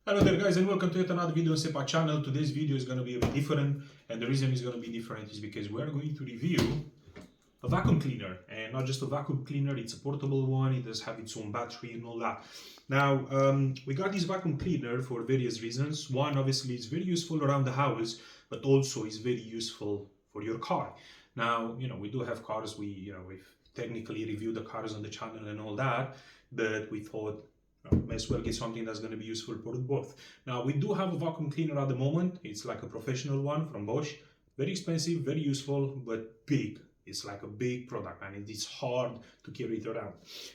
Hello there guys, and welcome to yet another video on Sepa channel. Today's video is going to be a bit different, and the reason it's going to be different is because we're going to review a vacuum cleaner, and not just a vacuum cleaner, it's a portable one. It does have its own battery and all that. Now we got this vacuum cleaner for various reasons. One, obviously it's very useful around the house, but also is very useful for your car. Now, we do have cars, we've technically reviewed the cars on the channel and all that, but we thought may as well get something that's going to be useful for both. Now we do have a vacuum cleaner at the moment. It's like a professional one from Bosch. Very expensive, very useful, but big. It's like a big product and it's hard to carry it around.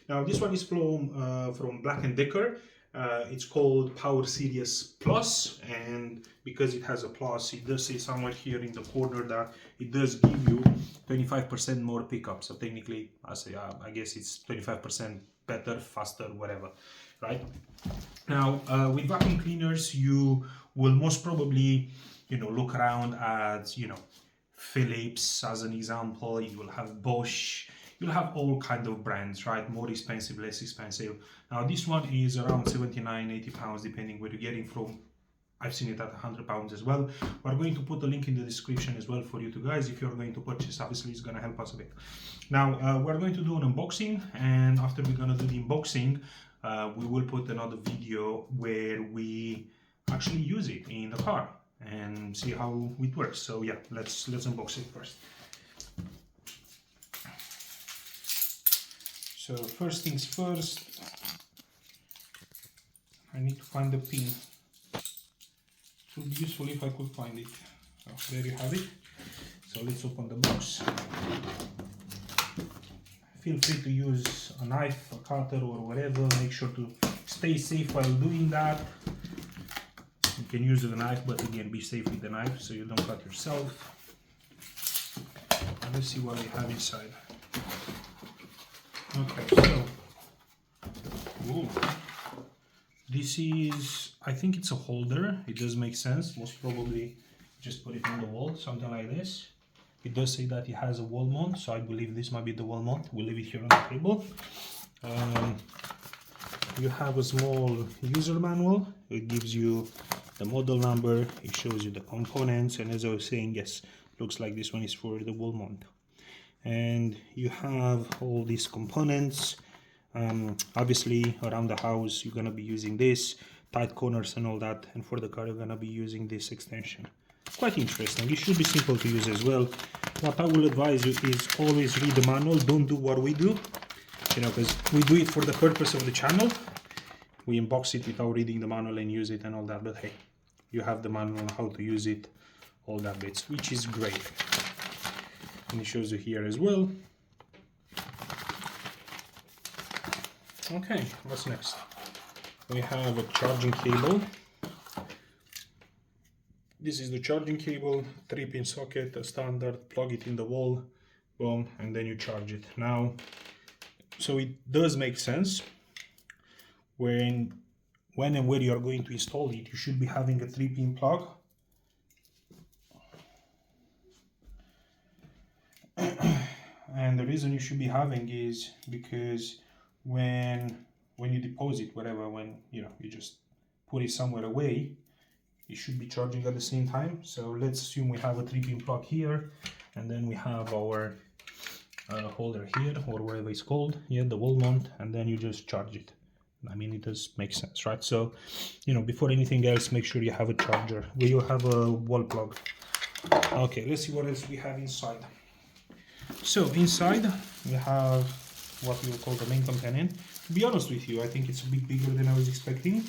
Now this one is from Black & Decker. It's called Power Series Plus, and because it has a plus, it does say somewhere here in the corner that it does give you 25% more pickup. So technically, I guess it's 25% better, faster, whatever, right? Now, with vacuum cleaners, you will most probably, look around at, Philips as an example. You will have Bosch. You'll have all kind of brands, right? More expensive, less expensive. Now, this one is around 79, 80 pounds, depending where you're getting from. I've seen it at 100 pounds as well. We're going to put a link in the description as well for you two guys. If you're going to purchase, obviously it's going to help us a bit. Now, we're going to do an unboxing, and after we're going to do the unboxing, we will put another video where we actually use it in the car and see how it works. So yeah, let's unbox it first. So first things first, I need to find the pin. It would be useful if I could find it. So there you have it. So let's open the box. Feel free to use a knife, a cutter or whatever. Make sure to stay safe while doing that. You can use the knife, but again, be safe with the knife so you don't cut yourself. And let's see what we have inside. Okay, so ooh. This is, I think it's a holder. It does make sense. Most probably just put it on the wall, something like this. It does say that it has a wall mount, so I believe this might be the wall mount. We'll leave it here on the table. You have a small user manual. It gives you the model number. It shows you the components, and as I was saying, yes, looks like this one is for the wall mount. And you have all these components. Obviously around the house you're going to be using this, tight corners and all that, and for the car you're going to be using this extension. Quite interesting. It should be simple to use as well. What I will advise you is always read the manual. Don't do what we do, because we do it for the purpose of the channel. We unbox it without reading the manual and use it and all that, but hey, you have the manual on how to use it, all that bits, which is great. And it shows you here as well. Okay, what's next? We have a charging cable. This is the charging cable, 3-pin socket, a standard, plug it in the wall, boom, and then you charge it. Now, so it does make sense. When and where you are going to install it, you should be having a 3-pin plug. And the reason you should be having is because when you deposit whatever, when you just put it somewhere away, it should be charging at the same time. So let's assume we have a 3-pin plug here, and then we have our holder here, or whatever it's called, yeah, the wall mount, and then you just charge it. I mean, it does make sense, right? So before anything else, make sure you have a charger where you have a wall plug. Okay, let's see what else we have inside. So inside we have what we will call the main component. To be honest with you, I think it's a bit bigger than I was expecting.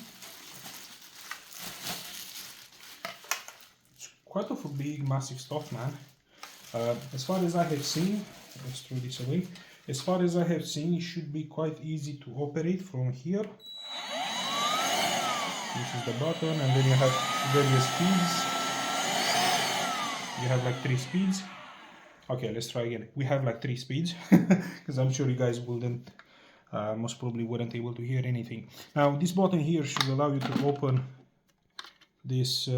It's quite of a big, massive stuff, man. As far as I have seen, let's throw this away. As far as I have seen, it should be quite easy to operate from here. This is the button, and then you have various speeds. You have like 3 speeds. Okay, let's try again. We have like 3 speeds, because I'm sure you guys wouldn't, most probably weren't able to hear anything. Now, this button here should allow you to open this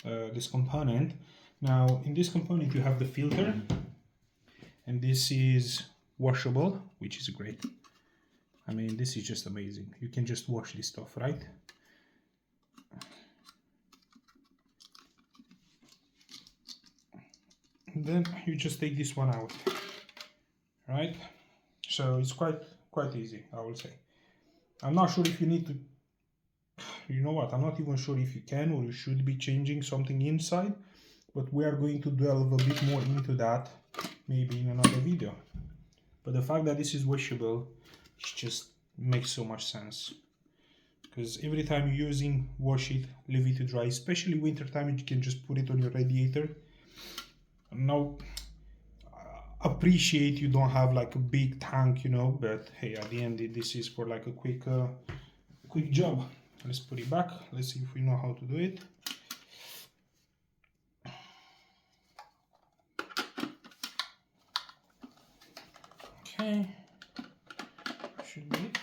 this component. Now, in this component, you have the filter, and this is washable, which is great. I mean, this is just amazing. You can just wash this stuff, right? then you just take this one out, right? So it's quite easy, I will say. I'm not sure if you need to, you know what, I'm not even sure if you can or you should be changing something inside, but we are going to delve a bit more into that maybe in another video. But the fact that this is washable just makes so much sense, because every time you're using, wash it, leave it to dry, especially winter time. You can just put it on your radiator. Now appreciate you don't have like a big tank, you know, but hey, at the end this is for like a quick job. Let's put it back. Let's see if we know how to do it. Okay, should be it.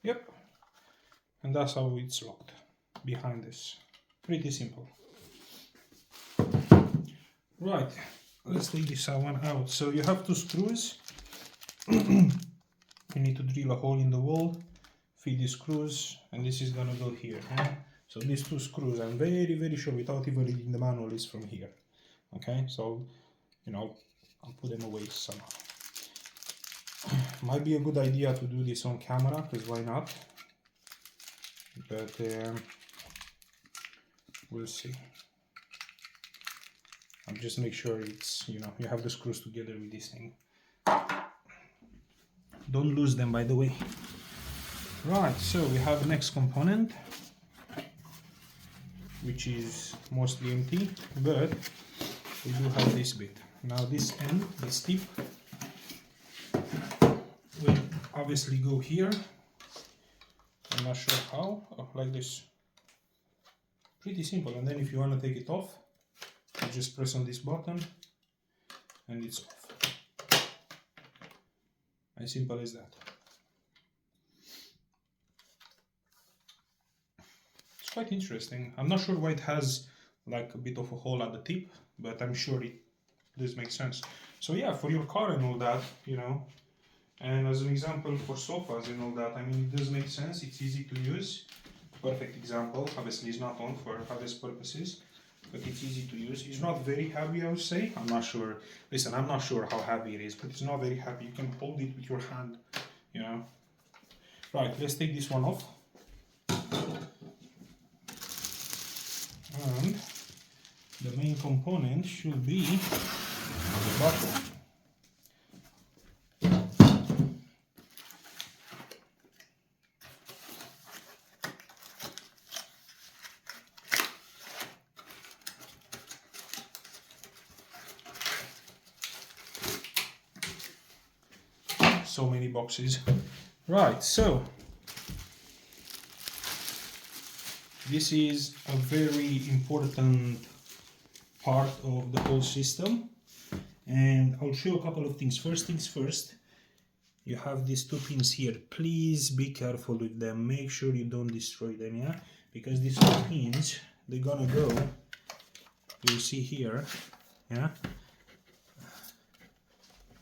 Yep, and that's how it's locked behind this. Pretty simple. Right, let's take this one out. So you have two screws. You need to drill a hole in the wall, feed the screws, and this is gonna go here. So these two screws, I'm very sure, without even reading the manual, is from here. Okay, so you know, I'll put them away somehow. Might be a good idea to do this on camera, because why not? But we'll see. I'll just make sure it's, you know, you have the screws together with this thing. Don't lose them, by the way. Right, so we have the next component, which is mostly empty, but we do have this bit. Now this end, this tip, will obviously go here. I'm not sure how. Oh, like this. Pretty simple. And then if you want to take it off, you just press on this button and it's off. As simple as that. It's quite interesting. I'm not sure why it has like a bit of a hole at the tip, but I'm sure it does make sense. So yeah, for your car and all that, you know, and as an example for sofas and all that, I mean, it does make sense. It's easy to use. Perfect example. Obviously, it's not on for other purposes, but it's easy to use. It's not very heavy, I would say. I'm not sure. Listen, I'm not sure how heavy it is, but it's not very heavy. You can hold it with your hand, you know. Right, let's take this one off. And the main component should be the bottom. So many boxes. Right, so this is a very important part of the whole system, and I'll show you a couple of things. First things first, you have these two pins here. Please be careful with them. Make sure you don't destroy them, yeah? Because these two pins, they're gonna go, you'll see here, yeah?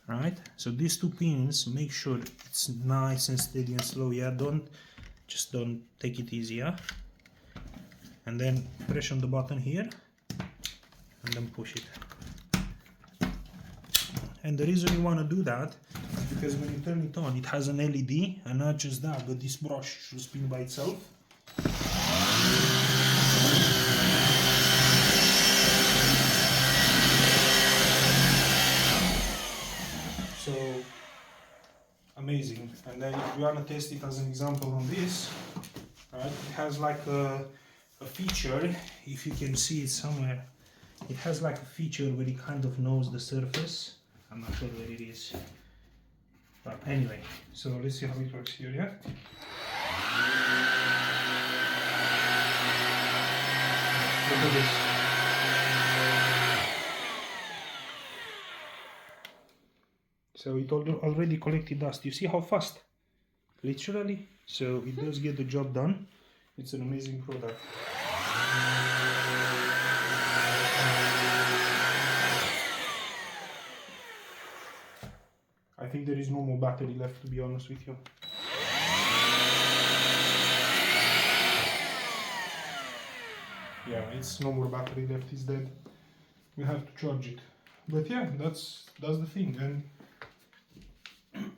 Right, so these two pins, make sure it's nice and steady and slow, yeah? Don't take it easy, yeah? And then press on the button here and then push it. And the reason you want to do that is because when you turn it on, it has an LED, and not just that, but this brush should spin by itself. So amazing. And then if you want to test it as an example on this, right, it has like a feature, if you can see it somewhere, it has like a feature where it kind of knows the surface. I'm not sure where it is, but anyway, so let's see how it works here, yeah? Look at this. So it already collected dust. You see how fast? Literally. So it does get the job done. It's an amazing product. I think there is no more battery left, to be honest with you. yeah, it's no more battery left, it's dead. We have to charge it. But yeah, that's the thing. And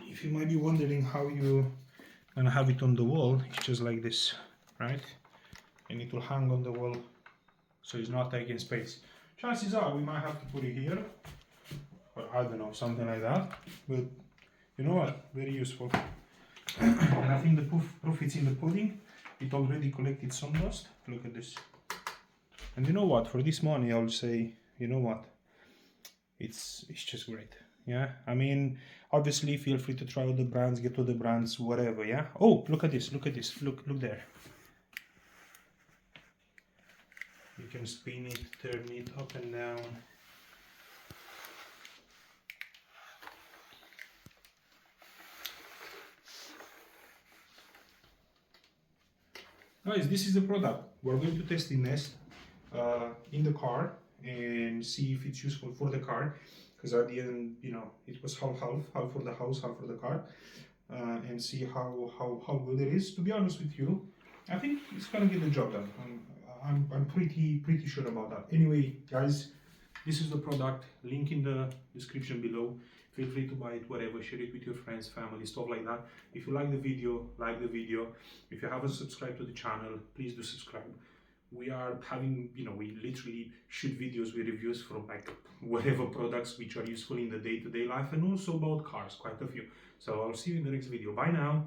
if you might be wondering how you gonna have it on the wall, it's just like this, right? And it will hang on the wall, so it's not taking space. Chances are we might have to put it here, or I don't know, something like that. But you know what? Very useful. And I think the proof it's in the pudding. It already collected some dust. Look at this. And you know what? For this money, I would say, you know what? It's just great. Yeah. I mean, obviously, feel free to try all the brands, get all the brands, whatever. Yeah. Oh, look at this. Look at this. Look there. You can spin it, turn it up and down. Guys, this is the product. We're going to test the Nest in the car and see if it's useful for the car. Because at the end, you know, it was half for the house, half for the car, and see how good it is. To be honest with you, I think it's gonna get the job done. I'm pretty sure about that. Anyway, guys, this is the product. Link in the description below. Feel free to buy it, whatever, share it with your friends, family, stuff like that. If you like the video, like the video. If you haven't subscribed to the channel, please do subscribe. We are having, you know, we literally shoot videos with reviews from like whatever products which are useful in the day-to-day life, and also about cars, quite a few. So I'll see you in the next video. Bye now.